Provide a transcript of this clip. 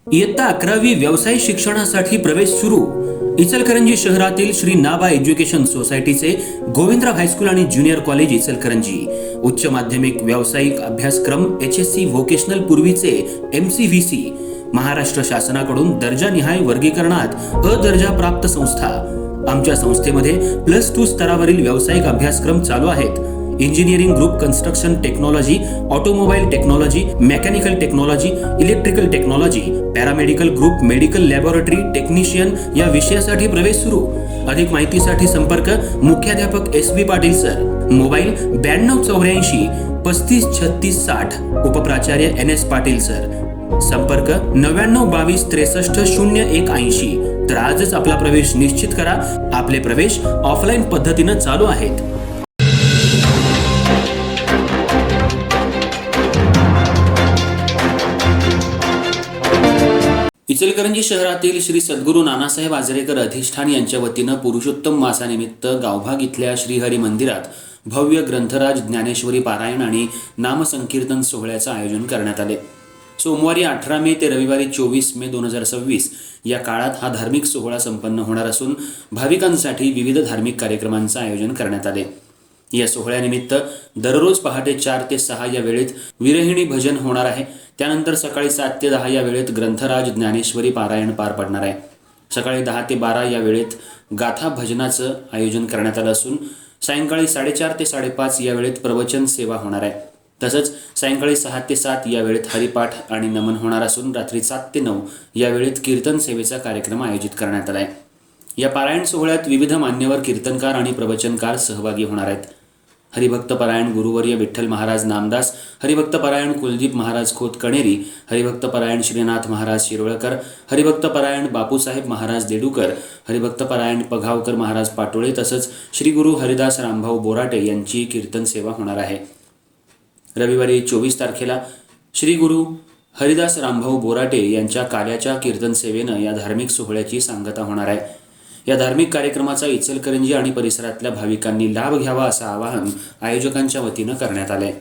इयत्ता 11वी व्यावसायिक शिक्षणासाठी प्रवेश सुरू। इचलकरंजी शहरातील श्री नाबा एज्युकेशन सोसायटीचे गोविंदराव हायस्कूल आणि ज्युनियर कॉलेज इचलकरंजी उच्च माध्यमिक व्यावसायिक अभ्यासक्रम HSC व्होकेशनल पूर्वीचे MCVC महाराष्ट्र शासनाकडून दर्जानिहाय वर्गीकरणात अ दर्जा प्राप्त संस्था। आमच्या संस्थेमध्ये +2 स्तरावरील व्यावसायिक अभ्यासक्रम चालू आहेत। Engineering group construction technology, automobile technology, mechanical technology, electrical technology, paramedical group, medical laboratory technician या विषयासाठी प्रवेश सुरू। अधिक माहितीसाठी संपर्क मुख्याध्यापक SB Patil sir, mobile 9284 35 36 60, उपप्राचार्य NS Patil sir, संपर्क 99 22 63 0180। तर आजच आपला प्रवेश निश्चित करा। आपले प्रवेश ऑफलाईन पद्धतीने चालू आहेत। इचलकरंजी शहरातील श्री सद्गुरू नानासाहेब आजरेकर अधिष्ठान यांच्या वतीनं पुरुषोत्तम मासानिमित्त गावभाग इथल्या श्रीहरी मंदिरात भव्य ग्रंथराज ज्ञानेश्वरी पारायण आणि नामसंकीर्तन सोहळ्याचं आयोजन करण्यात आले। सोमवारी 18 मे ते रविवारी 24 मे 2026 या काळात हा धार्मिक सोहळा संपन्न होणार असून भाविकांसाठी विविध धार्मिक कार्यक्रमांचं आयोजन करण्यात आले। या सोहळ्यानिमित्त दररोज पहाटे 4 ते 6 या वेळेत विरहिणी भजन होणार आहे। त्यानंतर सकाळी 7 ते 10 या वेळेत ग्रंथराज ज्ञानेश्वरी पारायण पार पडणार आहे। सकाळी 10 ते 12 या वेळेत गाथा भजनाचं आयोजन करण्यात आलं असून सायंकाळी 4:30 ते 5:30 या वेळेत प्रवचन सेवा होणार आहे। तसंच सायंकाळी 6 ते 7 या वेळेत हरिपाठ आणि नमन होणार असून रात्री 7 ते 9 या वेळेत कीर्तन सेवेचा कार्यक्रम आयोजित करण्यात आला आहे। या पारायण सोहळ्यात विविध मान्यवर कीर्तनकार आणि प्रवचनकार सहभागी होणार आहेत। हरिभक्तपरायण गुरुवर्य विठ्ठल महाराज नामदास, हरिभक्तपरायण कुलदीप महाराज खोत कणेरी, हरिभक्तपरायण श्रीनाथ महाराज शिरवळकर, हरिभक्तपरायण बापूसाहेब महाराज देडूकर, हरिभक्तपरायण पघावकर महाराज पाटोळे तसंच श्री गुरु हरिदास रामभाऊ बोराटे यांची कीर्तन सेवा होणार आहे। रविवारी 24 तारखेला श्री गुरु हरिदास रामभाऊ बोराटे यांच्या काल्याच्या कीर्तन सेवेनं या धार्मिक सोहळ्याची सांगता होणार आहे। या धार्मिक कार्यक्रमाचा इचलकरंजी आणि परिसरातल्या भाविकांनी लाभ घ्यावा असं आवाहन आयोजकांच्या वतीनं करण्यात आलंय।